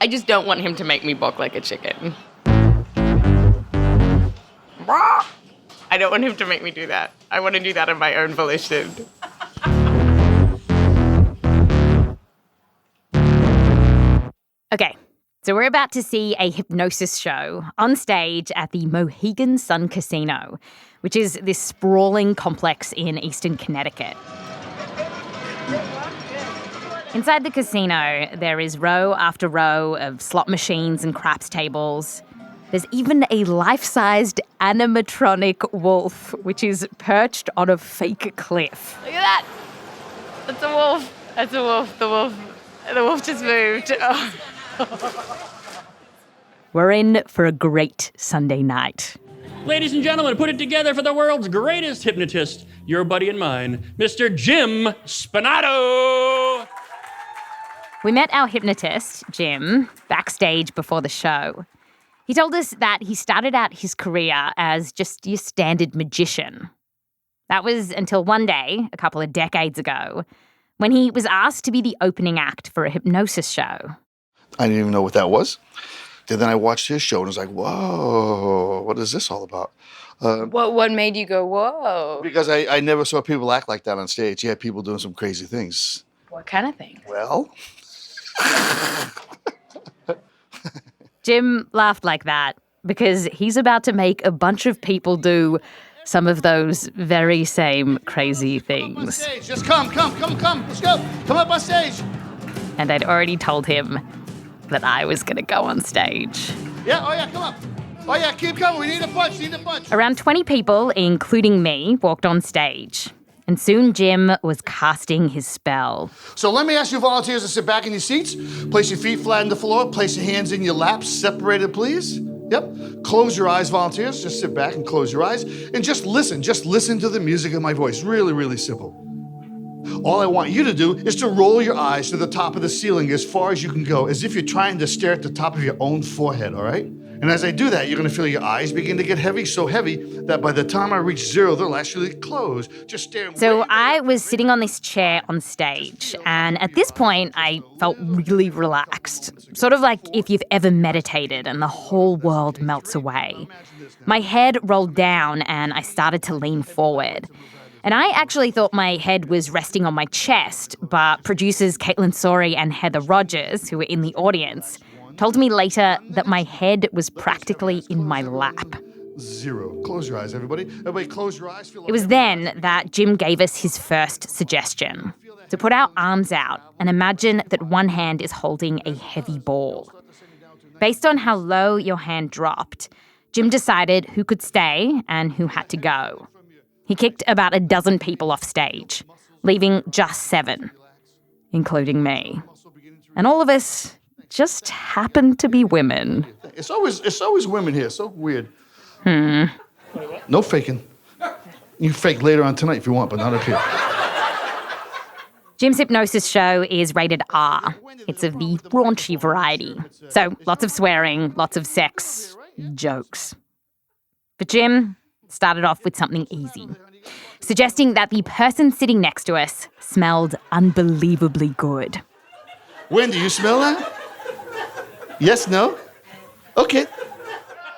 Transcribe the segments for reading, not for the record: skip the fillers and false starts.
I just don't want him to make me balk like a chicken. I don't want him to make me do that. I want to do that on my own volition. Okay, so we're about to see a hypnosis show on stage at the Mohegan Sun Casino, which is this sprawling complex in eastern Connecticut. Inside the casino, there is row after row of slot machines and craps tables. There's even a life-sized animatronic wolf, which is perched on a fake cliff. Look at that. That's a wolf. That's a wolf. The wolf just moved. Oh. We're in for a great Sunday night. Ladies and gentlemen, put it together for the world's greatest hypnotist, your buddy and mine, Mr. Jim Spinnato. We met our hypnotist, Jim, backstage before the show. He told us that he started out his career as just your standard magician. That was until one day, a couple of decades ago, when he was asked to be the opening act for a hypnosis show. I didn't even know what that was. And then I watched his show and was like, whoa, what is this all about? What made you go, whoa? Because I never saw people act like that on stage. You had people doing some crazy things. What kind of thing? Well... Jim laughed like that because he's about to make a bunch of people do some of those very same crazy things. Come up on stage. Just come. Let's go. Come up on stage. And I'd already told him that I was going to go on stage. Yeah, come up. Oh, yeah, keep coming. We need a punch. Around 20 people, including me, walked on stage. And soon Jim was casting his spell. So let me ask you volunteers to sit back in your seats. Place your feet flat on the floor. Place your hands in your laps. Separated, please. Yep. Close your eyes, volunteers. Just sit back and close your eyes. And just listen. Just listen to the music of my voice. Really, really simple. All I want you to do is to roll your eyes to the top of the ceiling as far as you can go, as if you're trying to stare at the top of your own forehead, all right? And as I do that, you're going to feel your eyes begin to get heavy, so heavy that by the time I reach zero, they'll actually close. Just staring. So I was sitting on this chair on stage, and at this point, I felt really relaxed. Sort of like if you've ever meditated and the whole world melts away. My head rolled down, and I started to lean forward. And I actually thought my head was resting on my chest, but producers Kaitlyn Sawrey and Heather Rogers, who were in the audience, told me later that my head was practically in my lap. Zero. Close your eyes, everybody. Everybody close your eyes. It was then that Jim gave us his first suggestion, to put our arms out and imagine that one hand is holding a heavy ball. Based on how low your hand dropped, Jim decided who could stay and who had to go. He kicked about a dozen people off stage, leaving just 7, including me. And all of us just happened to be women. It's always women here. So weird. No faking. You fake later on tonight if you want, but not up here. Jim's hypnosis show is rated R. It's of the raunchy variety. So lots of swearing, lots of sex, jokes. But Jim started off with something easy, suggesting that the person sitting next to us smelled unbelievably good. Wendy, you smell that? Yes, no? Okay.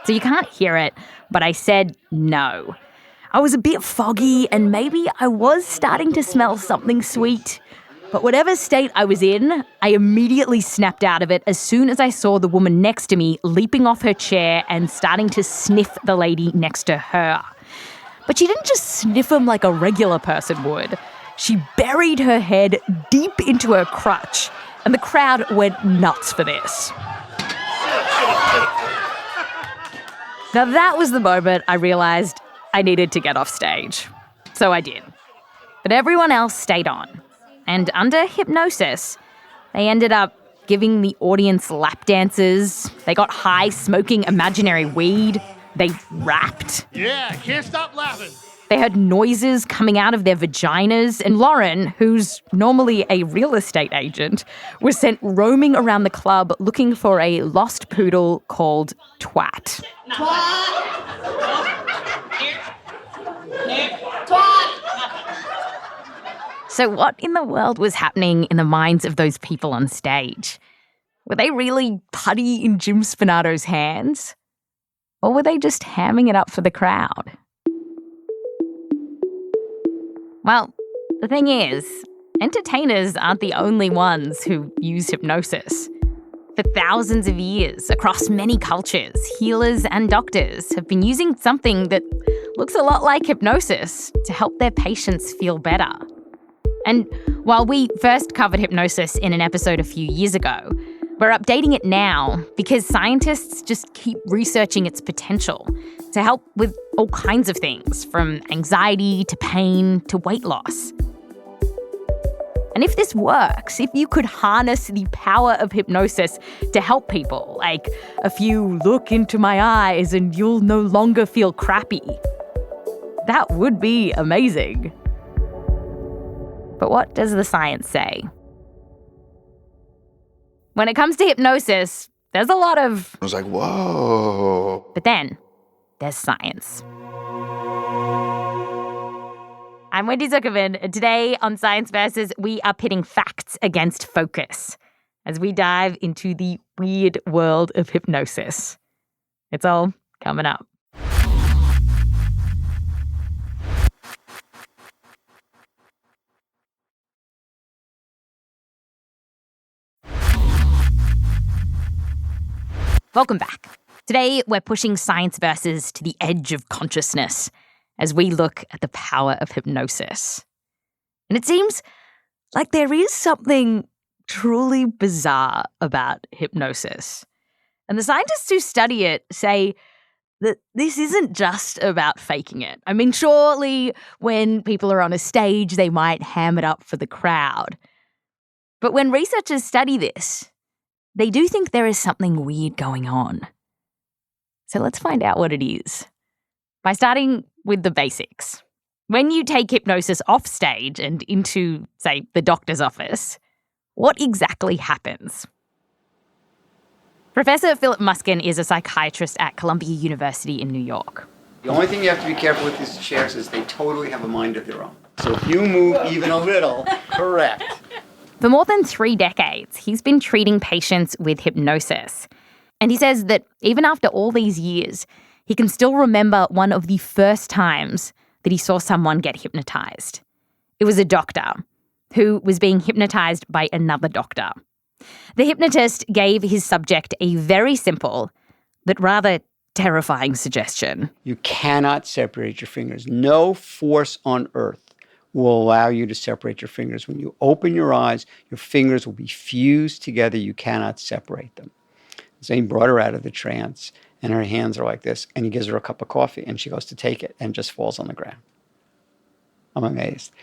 So you can't hear it, but I said no. I was a bit foggy and maybe I was starting to smell something sweet. But whatever state I was in, I immediately snapped out of it as soon as I saw the woman next to me leaping off her chair and starting to sniff the lady next to her. But she didn't just sniff him like a regular person would. She buried her head deep into her crotch, and the crowd went nuts for this. Now that was the moment I realized I needed to get off stage. So I did. But everyone else stayed on. And under hypnosis, they ended up giving the audience lap dances. They got high smoking imaginary weed. They rapped. Yeah, can't stop laughing. They heard noises coming out of their vaginas. And Lauren, who's normally a real estate agent, was sent roaming around the club looking for a lost poodle called Twat. Twat! Twat! So what in the world was happening in the minds of those people on stage? Were they really putty in Jim Spinato's hands? Or were they just hamming it up for the crowd? Well, the thing is, entertainers aren't the only ones who use hypnosis. For thousands of years, across many cultures, healers and doctors have been using something that looks a lot like hypnosis to help their patients feel better. And while we first covered hypnosis in an episode a few years ago, we're updating it now because scientists just keep researching its potential to help with all kinds of things, from anxiety to pain to weight loss. And if this works, if you could harness the power of hypnosis to help people, like if you look into my eyes and you'll no longer feel crappy, that would be amazing. But what does the science say? When it comes to hypnosis, there's a lot of... I was like, whoa. But then, there's science. I'm Wendy Zukerman, and today on Science Versus, we are pitting facts against focus as we dive into the weird world of hypnosis. It's all coming up. Welcome back. Today, we're pushing Science Versus to the edge of consciousness as we look at the power of hypnosis. And it seems like there is something truly bizarre about hypnosis. And the scientists who study it say that this isn't just about faking it. I mean, surely when people are on a stage, they might ham it up for the crowd. But when researchers study this, they do think there is something weird going on. So let's find out what it is by starting with the basics. When you take hypnosis off stage and into, say, the doctor's office, what exactly happens? Professor Philip Muskin is a psychiatrist at Columbia University in New York. The only thing you have to be careful with these chairs is they totally have a mind of their own. So if you move even a little, correct. For more than 3 decades, he's been treating patients with hypnosis. And he says that even after all these years, he can still remember one of the first times that he saw someone get hypnotized. It was a doctor who was being hypnotized by another doctor. The hypnotist gave his subject a very simple, but rather terrifying suggestion. You cannot separate your fingers. No force on earth will allow you to separate your fingers. When you open your eyes, your fingers will be fused together. You cannot separate them. So he brought her out of the trance, and her hands are like this, and he gives her a cup of coffee, and she goes to take it, and it just falls on the ground. I'm amazed.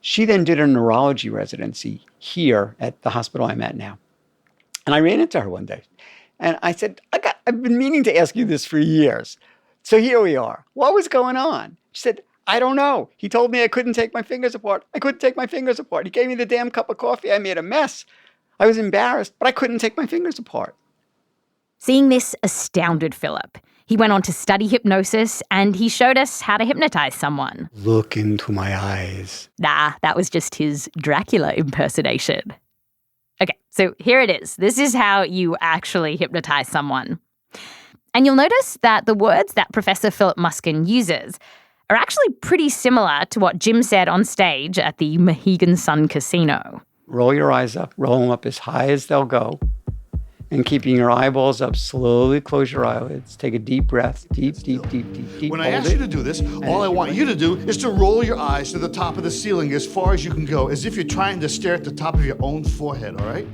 She then did a neurology residency here at the hospital I'm at now. And I ran into her one day, and I said, I've been meaning to ask you this for years. So here we are. What was going on? She said, I don't know. He told me I couldn't take my fingers apart. I couldn't take my fingers apart. He gave me the damn cup of coffee. I made a mess. I was embarrassed, but I couldn't take my fingers apart. Seeing this astounded Philip. He went on to study hypnosis, and he showed us how to hypnotize someone. Look into my eyes. Nah, that was just his Dracula impersonation. Okay, so here it is. This is how you actually hypnotize someone. And you'll notice that the words that Professor Philip Muskin uses are actually pretty similar to what Jim said on stage at the Mohegan Sun Casino. Roll your eyes up. Roll them up as high as they'll go. And keeping your eyeballs up, slowly close your eyelids. Take a deep breath. Deep. When I ask you to do this, all I want you to do is to roll your eyes to the top of the ceiling as far as you can go, as if you're trying to stare at the top of your own forehead, all right?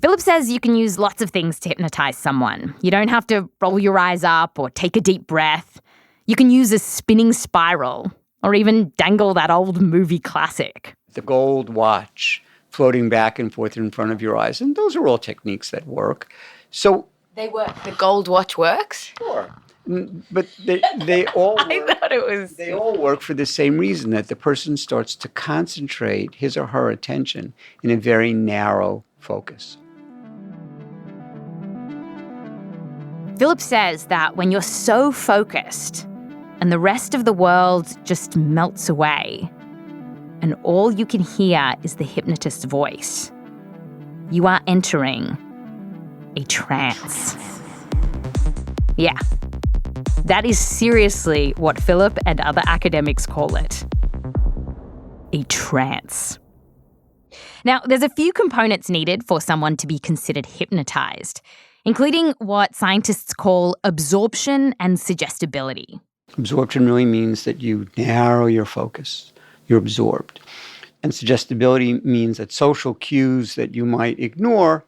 Philip says you can use lots of things to hypnotize someone. You don't have to roll your eyes up or take a deep breath. You can use a spinning spiral or even dangle that old movie classic. The gold watch floating back and forth in front of your eyes. And those are all techniques that work. So They work. The gold watch works? sure. But they all work. I thought it was... They all work for the same reason, that the person starts to concentrate his or her attention in a very narrow focus. Philip says that when you're so focused and the rest of the world just melts away and all you can hear is the hypnotist's voice, you are entering a trance. Yeah, that is seriously what Philip and other academics call it. A trance. Now, there's a few components needed for someone to be considered hypnotized, including what scientists call absorption and suggestibility. Absorption really means that you narrow your focus. You're absorbed. And suggestibility means that social cues that you might ignore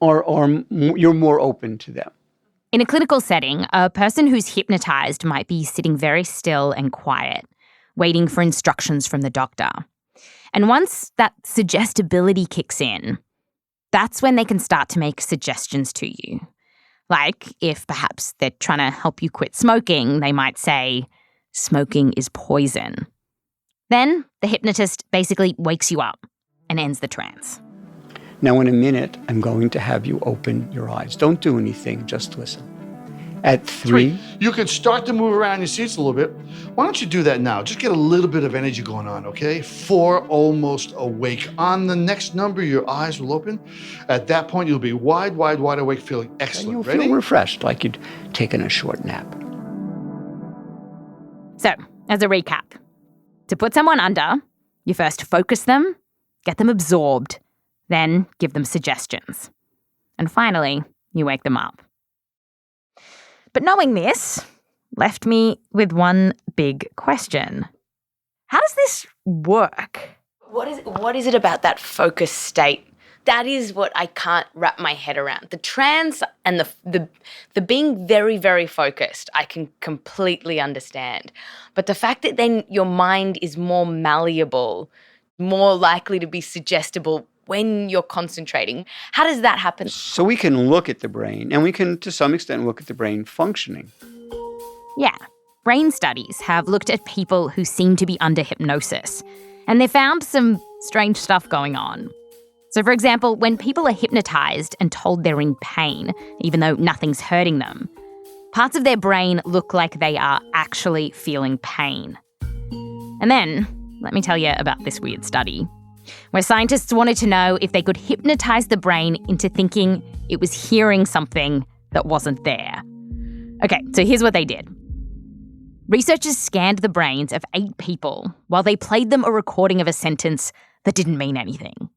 you're more open to them. In a clinical setting, a person who's hypnotized might be sitting very still and quiet, waiting for instructions from the doctor. And once that suggestibility kicks in, that's when they can start to make suggestions to you. Like if perhaps they're trying to help you quit smoking, they might say, "Smoking is poison." Then the hypnotist basically wakes you up and ends the trance. Now, in a minute, I'm going to have you open your eyes. Don't do anything, just listen. At 3, you can start to move around your seats a little bit. Why don't you do that now? Just get a little bit of energy going on, okay? 4, almost awake. On the next number, your eyes will open. At that point, you'll be wide awake, feeling excellent. You'll Ready? feel refreshed, like you'd taken a short nap. So, as a recap, to put someone under, you first focus them, get them absorbed, then give them suggestions. And finally, you wake them up. But knowing this left me with one big question. How does this work? What is it about that focus state? That is what I can't wrap my head around. The trance and the being very, very focused, I can completely understand. But the fact that then your mind is more malleable, more likely to be suggestible when you're concentrating, how does that happen? So we can look at the brain, and we can, to some extent, look at the brain functioning. Yeah, brain studies have looked at people who seem to be under hypnosis, and they found some strange stuff going on. So, for example, when people are hypnotized and told they're in pain, even though nothing's hurting them, parts of their brain look like they are actually feeling pain. And then, let me tell you about this weird study, where scientists wanted to know if they could hypnotize the brain into thinking it was hearing something that wasn't there. Okay, so here's what they did. Researchers scanned the brains of 8 people while they played them a recording of a sentence that didn't mean anything.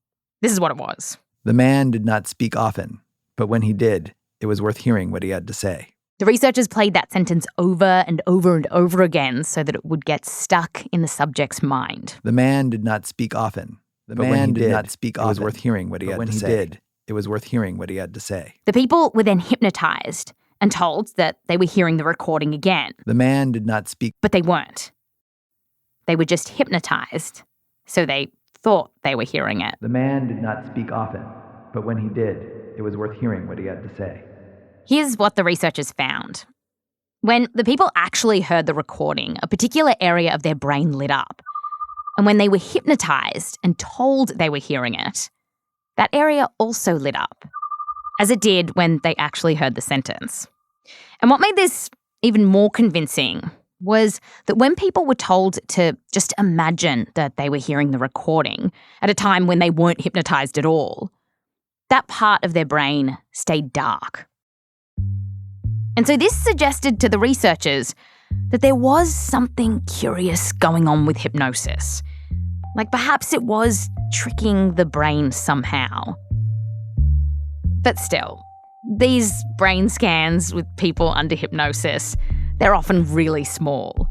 This is what it was. The man did not speak often, but when he did, it was worth hearing what he had to say. The researchers played that sentence over and over and over again so that it would get stuck in the subject's mind. The man did not speak often. But when he did, it was worth hearing what he had to say. It was worth hearing what he had to say. The people were then hypnotized and told that they were hearing the recording again. The man did not speak. But they weren't. They were just hypnotized, so they thought they were hearing it. The man did not speak often, but when he did, it was worth hearing what he had to say. Here's what the researchers found. When the people actually heard the recording, a particular area of their brain lit up. And when they were hypnotized and told they were hearing it, that area also lit up, as it did when they actually heard the sentence. And what made this even more convincing was that when people were told to just imagine that they were hearing the recording at a time when they weren't hypnotized at all, that part of their brain stayed dark. And so this suggested to the researchers that there was something curious going on with hypnosis. Like perhaps it was tricking the brain somehow. But still, these brain scans with people under hypnosis, they're often really small.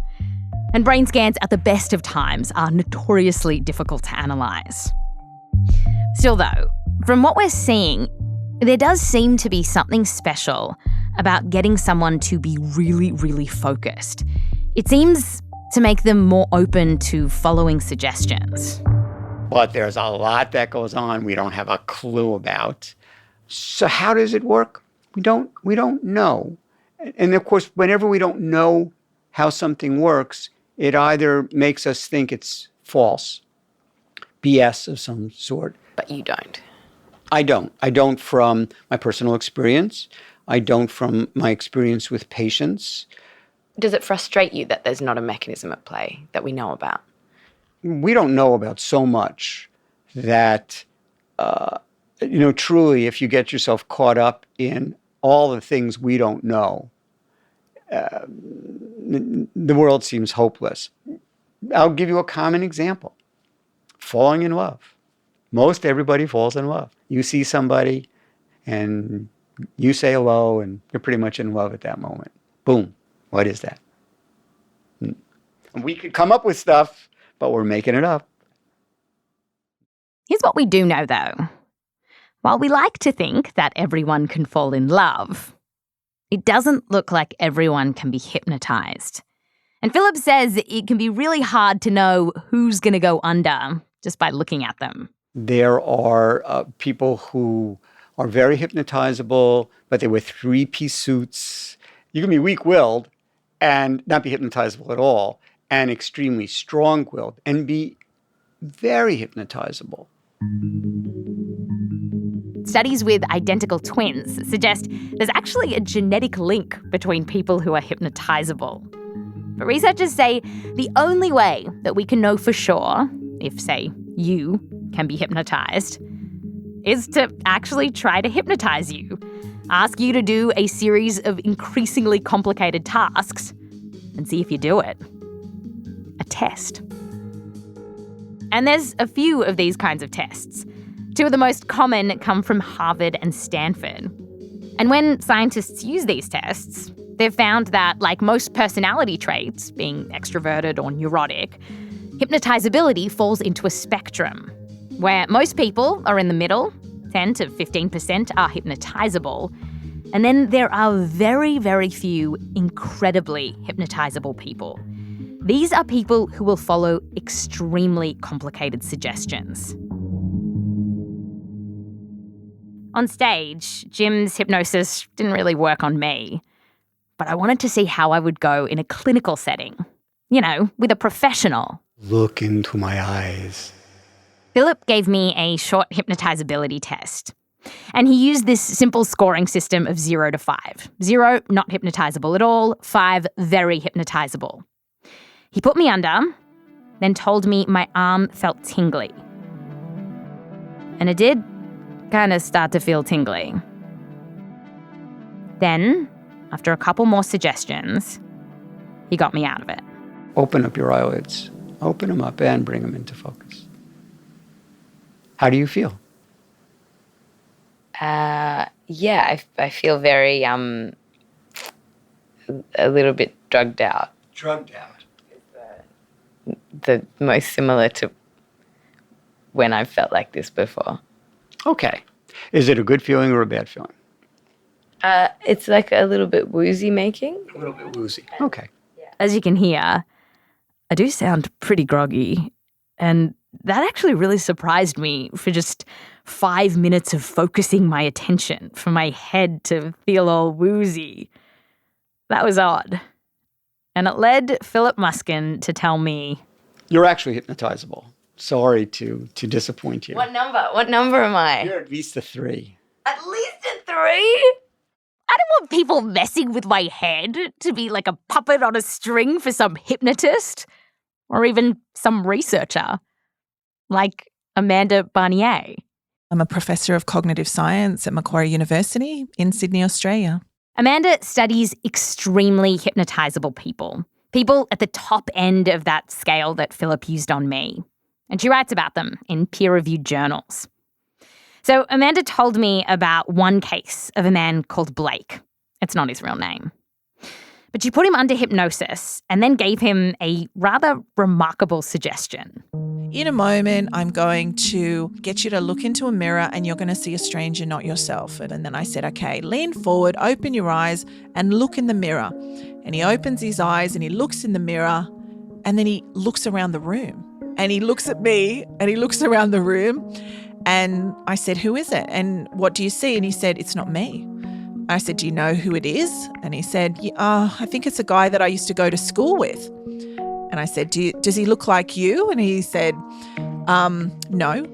And brain scans at the best of times are notoriously difficult to analyse. Still though, from what we're seeing, there does seem to be something special about getting someone to be really, really focused. It seems to make them more open to following suggestions. But there's a lot that goes on we don't have a clue about. So how does it work? We don't know. And of course, whenever we don't know how something works, it either makes us think it's false, BS of some sort. But you don't. I don't. I don't from my personal experience. I don't from my experience with patients. Does it frustrate you that there's not a mechanism at play that we know about? We don't know about so much that truly, if you get yourself caught up in all the things we don't know, the world seems hopeless. I'll give you a common example. Falling in love. Most everybody falls in love. You see somebody and you say hello and you're pretty much in love at that moment. Boom. What is that? We could come up with stuff, but we're making it up. Here's what we do know, though. While we like to think that everyone can fall in love, it doesn't look like everyone can be hypnotized. And Philip says it can be really hard to know who's going to go under just by looking at them. There are people who are very hypnotizable, but they wear three-piece suits. You can be weak-willed and not be hypnotizable at all, and extremely strong-willed and be very hypnotizable. Studies with identical twins suggest there's actually a genetic link between people who are hypnotizable. But researchers say the only way that we can know for sure if, say, you can be hypnotized is to actually try to hypnotize you. Ask you to do a series of increasingly complicated tasks and see if you do it. A test. And there's a few of these kinds of tests. Two of the most common come from Harvard and Stanford. And when scientists use these tests, they've found that, like most personality traits, being extroverted or neurotic, hypnotizability falls into a spectrum, where most people are in the middle, 10 to 15% are hypnotizable, and then there are very, very few incredibly hypnotizable people. These are people who will follow extremely complicated suggestions. On stage, Jim's hypnosis didn't really work on me, but I wanted to see how I would go in a clinical setting, with a professional. Look into my eyes. Philip gave me a short hypnotizability test, and he used this simple scoring system of 0 to 5. 0, not hypnotizable at all. 5, very hypnotizable. He put me under, then told me my arm felt tingly. And it did kind of start to feel tingly. Then, after a couple more suggestions, he got me out of it. Open up your eyelids. Open them up and bring them into focus. How do you feel? I feel very, a little bit drugged out. Drugged out. The most similar to when I've felt like this before. Okay. Is it a good feeling or a bad feeling? It's like a little bit woozy making. A little bit woozy. Okay. As you can hear, I do sound pretty groggy, and that actually really surprised me for just 5 minutes of focusing my attention for my head to feel all woozy. That was odd. And it led Philip Muskin to tell me, you're actually hypnotizable. Sorry to disappoint you. What number? What number am I? You're at least a 3. At least a 3? I don't want people messing with my head to be like a puppet on a string for some hypnotist or even some researcher like Amanda Barnier. I'm a professor of cognitive science at Macquarie University in Sydney, Australia. Amanda studies extremely hypnotizable people at the top end of that scale that Philip used on me. And she writes about them in peer-reviewed journals. So Amanda told me about one case of a man called Blake. It's not his real name. But she put him under hypnosis and then gave him a rather remarkable suggestion. In a moment, I'm going to get you to look into a mirror and you're going to see a stranger, not yourself. And then I said, okay, lean forward, open your eyes and look in the mirror. And he opens his eyes and he looks in the mirror and then he looks around the room. And he looks at me and he looks around the room. And I said, who is it? And what do you see? And he said, it's not me. I said, do you know who it is? And he said, I think it's a guy that I used to go to school with. And I said, does he look like you? And he said, no.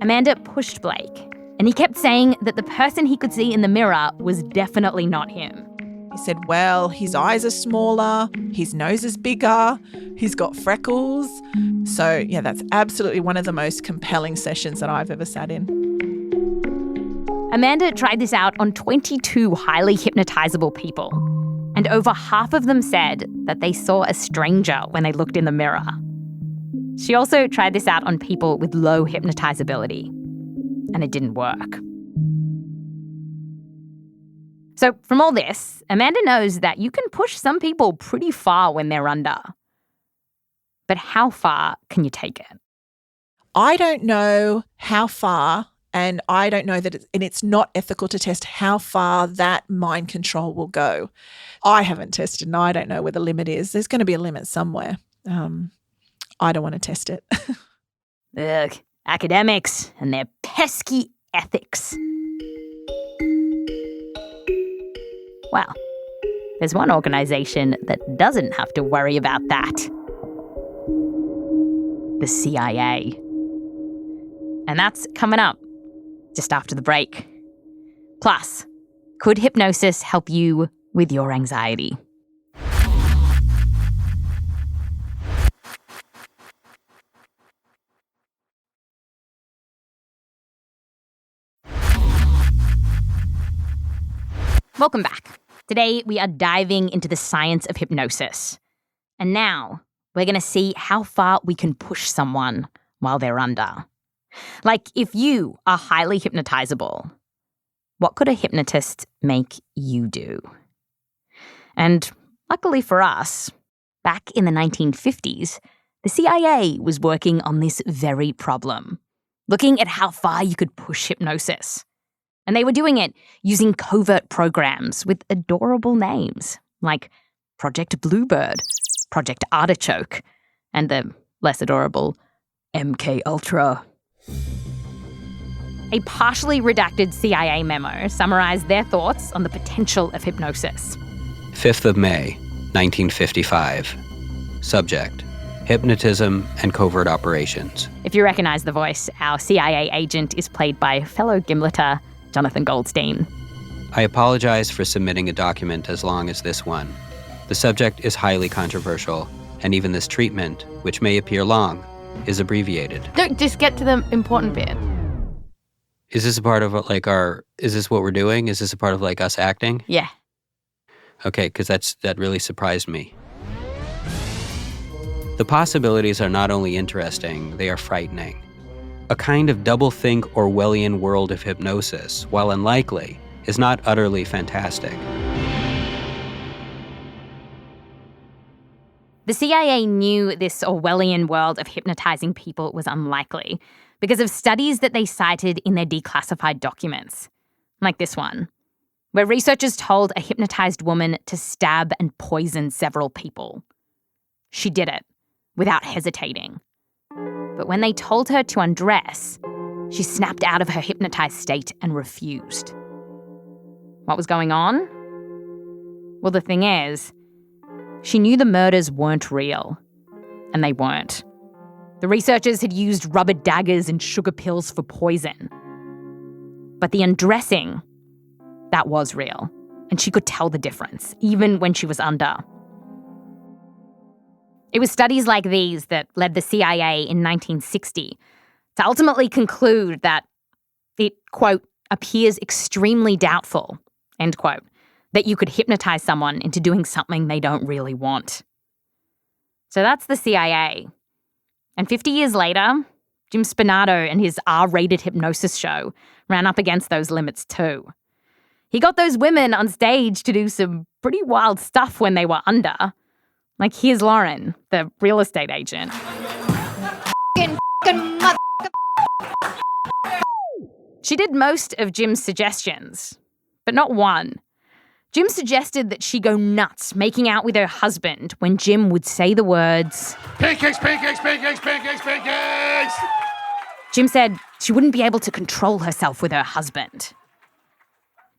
Amanda pushed Blake, and he kept saying that the person he could see in the mirror was definitely not him. He said, well, his eyes are smaller, his nose is bigger, he's got freckles. So, yeah, that's absolutely one of the most compelling sessions that I've ever sat in. Amanda tried this out on 22 highly hypnotizable people, and over half of them said that they saw a stranger when they looked in the mirror. She also tried this out on people with low hypnotizability, and it didn't work. So from all this, Amanda knows that you can push some people pretty far when they're under. But how far can you take it? I don't know how far, and I don't know that it's not ethical to test how far that mind control will go. I haven't tested, and I don't know where the limit is. There's going to be a limit somewhere. I don't want to test it. Ugh, academics and their pesky ethics. Well, there's one organisation that doesn't have to worry about that. The CIA. And that's coming up just after the break. Plus, could hypnosis help you with your anxiety? Welcome back. Today, we are diving into the science of hypnosis. And now, we're going to see how far we can push someone while they're under. Like, if you are highly hypnotizable, what could a hypnotist make you do? And luckily for us, back in the 1950s, the CIA was working on this very problem, looking at how far you could push hypnosis. And they were doing it using covert programs with adorable names like Project Bluebird, Project Artichoke, and the less adorable MK Ultra. A partially redacted CIA memo summarized their thoughts on the potential of hypnosis. 5th of May, 1955. Subject: hypnotism and covert operations. If you recognize the voice, our CIA agent is played by fellow Gimleter Jonathan Goldstein. I apologize for submitting a document as long as this one. The subject is highly controversial, and even this treatment, which may appear long, is abbreviated. No, just get to the important bit. Is this a part of is this what we're doing? Is this a part of us acting? Yeah. Okay, because that really surprised me. The possibilities are not only interesting, they are frightening. A kind of doublethink Orwellian world of hypnosis, while unlikely, is not utterly fantastic. The CIA knew this Orwellian world of hypnotizing people was unlikely because of studies that they cited in their declassified documents, like this one, where researchers told a hypnotized woman to stab and poison several people. She did it, without hesitating. But when they told her to undress, she snapped out of her hypnotized state and refused. What was going on? Well, the thing is, she knew the murders weren't real, and they weren't. The researchers had used rubber daggers and sugar pills for poison. But the undressing, that was real, and she could tell the difference, even when she was under. It was studies like these that led the CIA in 1960 to ultimately conclude that it, quote, appears extremely doubtful, end quote, that you could hypnotize someone into doing something they don't really want. So that's the CIA. And 50 years later, Jim Spinnato and his R-rated hypnosis show ran up against those limits too. He got those women on stage to do some pretty wild stuff when they were under. Like, here's Lauren, the real estate agent. She did most of Jim's suggestions, but not one. Jim suggested that she go nuts making out with her husband when Jim would say the words, Pancakes, pancakes, pancakes, pancakes, pancakes! Jim said she wouldn't be able to control herself with her husband.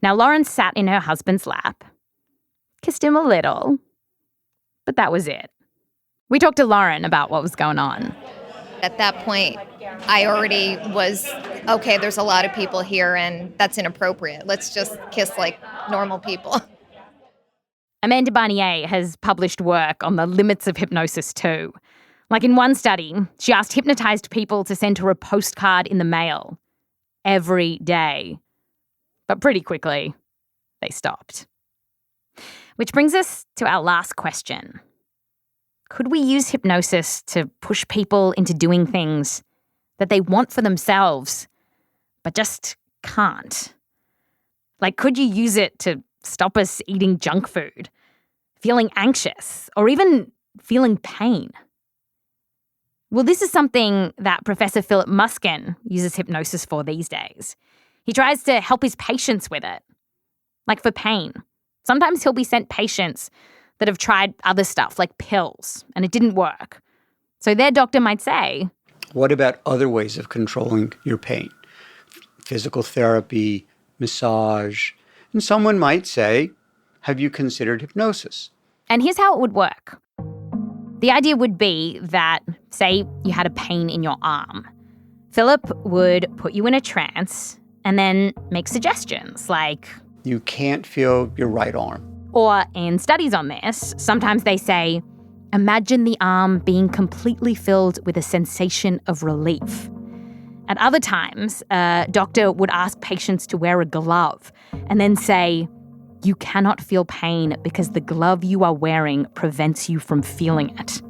Now, Lauren sat in her husband's lap, kissed him a little, but that was it. We talked to Lauren about what was going on. At that point, I already was, okay, there's a lot of people here and that's inappropriate. Let's just kiss like normal people. Amanda Barnier has published work on the limits of hypnosis too. Like in one study, she asked hypnotized people to send her a postcard in the mail every day But pretty quickly, they stopped. Which brings us to our last question. Could we use hypnosis to push people into doing things that they want for themselves, but just can't? Like, could you use it to stop us eating junk food, feeling anxious, or even feeling pain? Well, this is something that Professor Philip Muskin uses hypnosis for these days. He tries to help his patients with it. Like for pain. Sometimes he'll be sent patients that have tried other stuff, like pills, and it didn't work. So their doctor might say, what about other ways of controlling your pain? Physical therapy, massage. And someone might say, have you considered hypnosis? And here's how it would work. The idea would be that, say, you had a pain in your arm. Philip would put you in a trance and then make suggestions like, you can't feel your right arm. Or in studies on this, sometimes they say, imagine the arm being completely filled with a sensation of relief. At other times, a doctor would ask patients to wear a glove and then say, you cannot feel pain because the glove you are wearing prevents you from feeling it.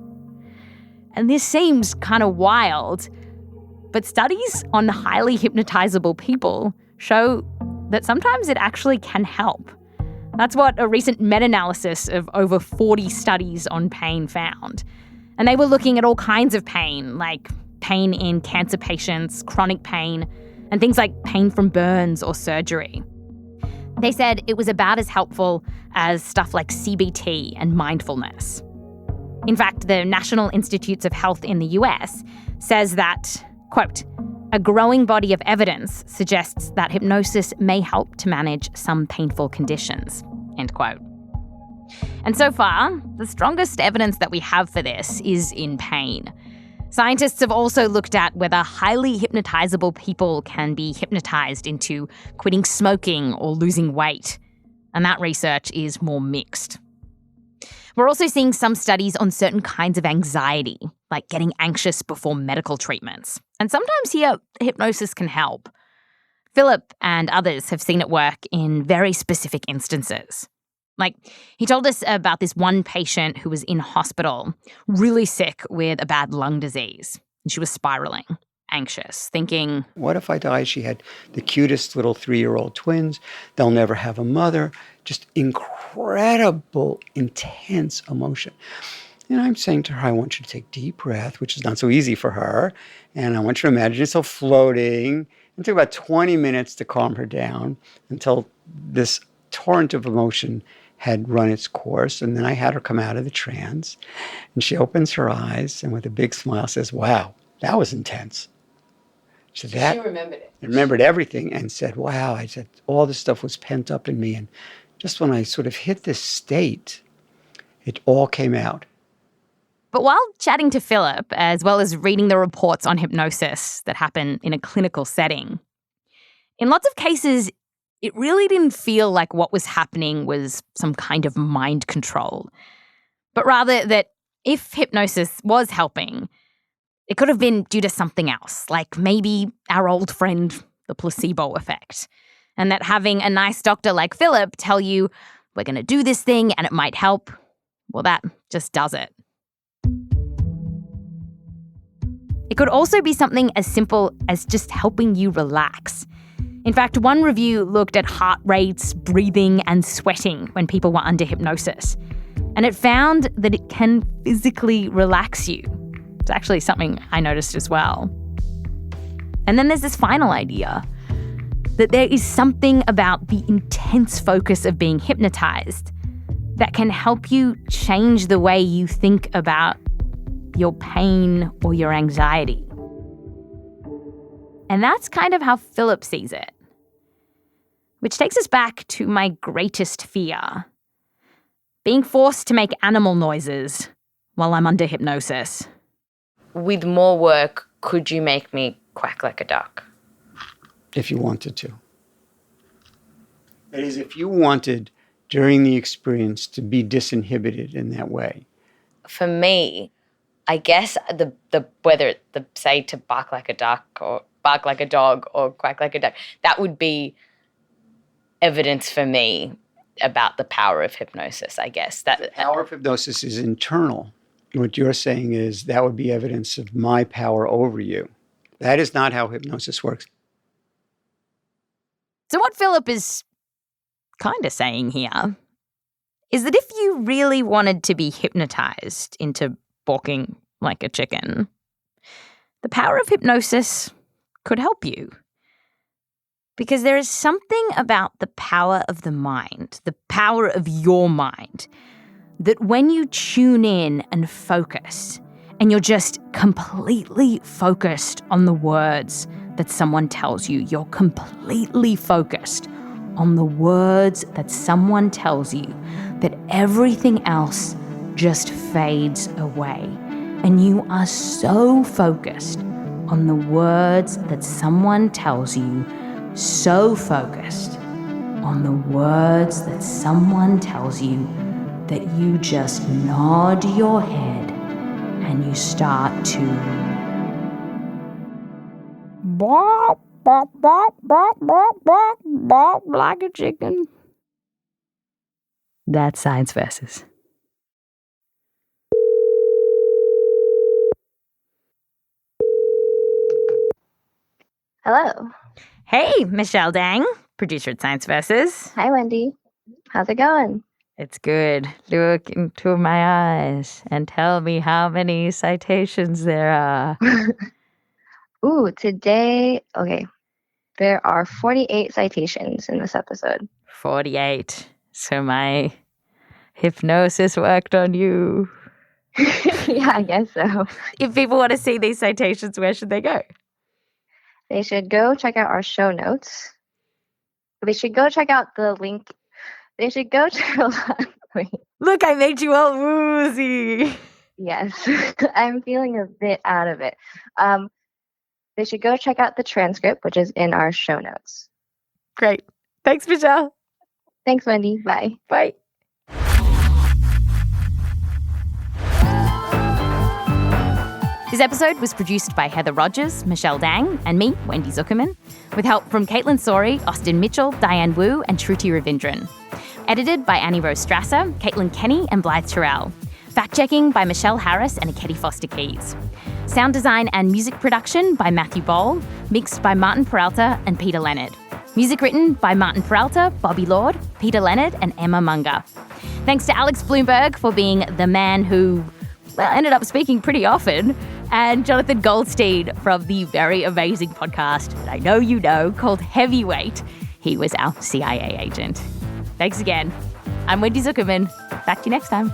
And this seems kind of wild, but studies on highly hypnotizable people show that sometimes it actually can help. That's what a recent meta-analysis of over 40 studies on pain found. And they were looking at all kinds of pain, like pain in cancer patients, chronic pain, and things like pain from burns or surgery. They said it was about as helpful as stuff like CBT and mindfulness. In fact, the National Institutes of Health in the US says that, quote, a growing body of evidence suggests that hypnosis may help to manage some painful conditions, end quote. And so far, the strongest evidence that we have for this is in pain. Scientists have also looked at whether highly hypnotizable people can be hypnotized into quitting smoking or losing weight, and that research is more mixed. We're also seeing some studies on certain kinds of anxiety, like getting anxious before medical treatments. And sometimes here, hypnosis can help. Philip and others have seen it work in very specific instances. Like, he told us about this one patient who was in hospital, really sick with a bad lung disease. And she was spiraling, anxious, thinking, what if I die? She had the cutest little 3-year-old twins. They'll never have a mother. Just incredible, intense emotion. And I'm saying to her, I want you to take deep breath, which is not so easy for her. And I want you to imagine yourself floating. It took about 20 minutes to calm her down until this torrent of emotion had run its course. And then I had her come out of the trance. And she opens her eyes and with a big smile says, wow, that was intense. She remembered it. Remembered everything and said, wow, I said, all this stuff was pent up in me. And just when I sort of hit this state, it all came out. But while chatting to Philip, as well as reading the reports on hypnosis that happen in a clinical setting, in lots of cases, it really didn't feel like what was happening was some kind of mind control, but rather that if hypnosis was helping, it could have been due to something else, like maybe our old friend, the placebo effect, and that having a nice doctor like Philip tell you, we're going to do this thing and it might help, well, that just does it. It could also be something as simple as just helping you relax. In fact, one review looked at heart rates, breathing, and sweating when people were under hypnosis. And it found that it can physically relax you. It's actually something I noticed as well. And then there's this final idea, that there is something about the intense focus of being hypnotized that can help you change the way you think about your pain or your anxiety. And that's kind of how Philip sees it. Which takes us back to my greatest fear. Being forced to make animal noises while I'm under hypnosis. With more work, could you make me quack like a duck? If you wanted to. That is, if you wanted during the experience to be disinhibited in that way. For me, I guess whether the say to bark like a duck or bark like a dog or quack like a duck, that would be evidence for me about the power of hypnosis, I guess. The power of hypnosis is internal. What you're saying is that would be evidence of my power over you. That is not how hypnosis works. So what Philip is kind of saying here is that if you really wanted to be hypnotized into balking like a chicken, the power of hypnosis could help you. Because there is something about the power of the mind, the power of your mind, that when you tune in and focus, and you're just completely focused on the words that someone tells you, you're completely focused on the words that someone tells you, that everything else just fades away. And you are so focused on the words that someone tells you, so focused on the words that someone tells you that you just nod your head and you start to bark, bark, bark, bark, bark, bark, bark like a chicken. That's Science Versus. Hello. Hey, Michelle Dang, producer at Science Versus. Hi, Wendy. How's it going? It's good. Look into my eyes and tell me how many citations there are. Ooh, today, okay, there are 48 citations in this episode. 48. So my hypnosis worked on you. Yeah, I guess so. If people want to see these citations, where should they go? They should go check out our show notes. They should go check out the link. They should go wait. Look, I made you all woozy. Yes, I'm feeling a bit out of it. They should go check out the transcript, which is in our show notes. Great. Thanks, Michelle. Thanks, Wendy. Bye. Bye. This episode was produced by Heather Rogers, Michelle Dang, and me, Wendy Zukerman, with help from Kaitlyn Sawrey, Austin Mitchell, Diane Wu, and Shruti Ravindran. Edited by Annie-Rose Strasser, Kenney and Blythe Terrell. Fact-checking by Michelle Harris and Ekedi Fausther-Keeys. Sound design and music production by Matthew Boll, mixed by Martin Peralta and Peter Leonard. Music written by Martin Peralta, Bobby Lord, Peter Leonard, and Emma Munger. Thanks to Alex Blumberg for being the man who, ended up speaking pretty often, and Jonathan Goldstein from the very amazing podcast that I know you know called Heavyweight. He was our CIA agent. Thanks again. I'm Wendy Zukerman. Back to you next time.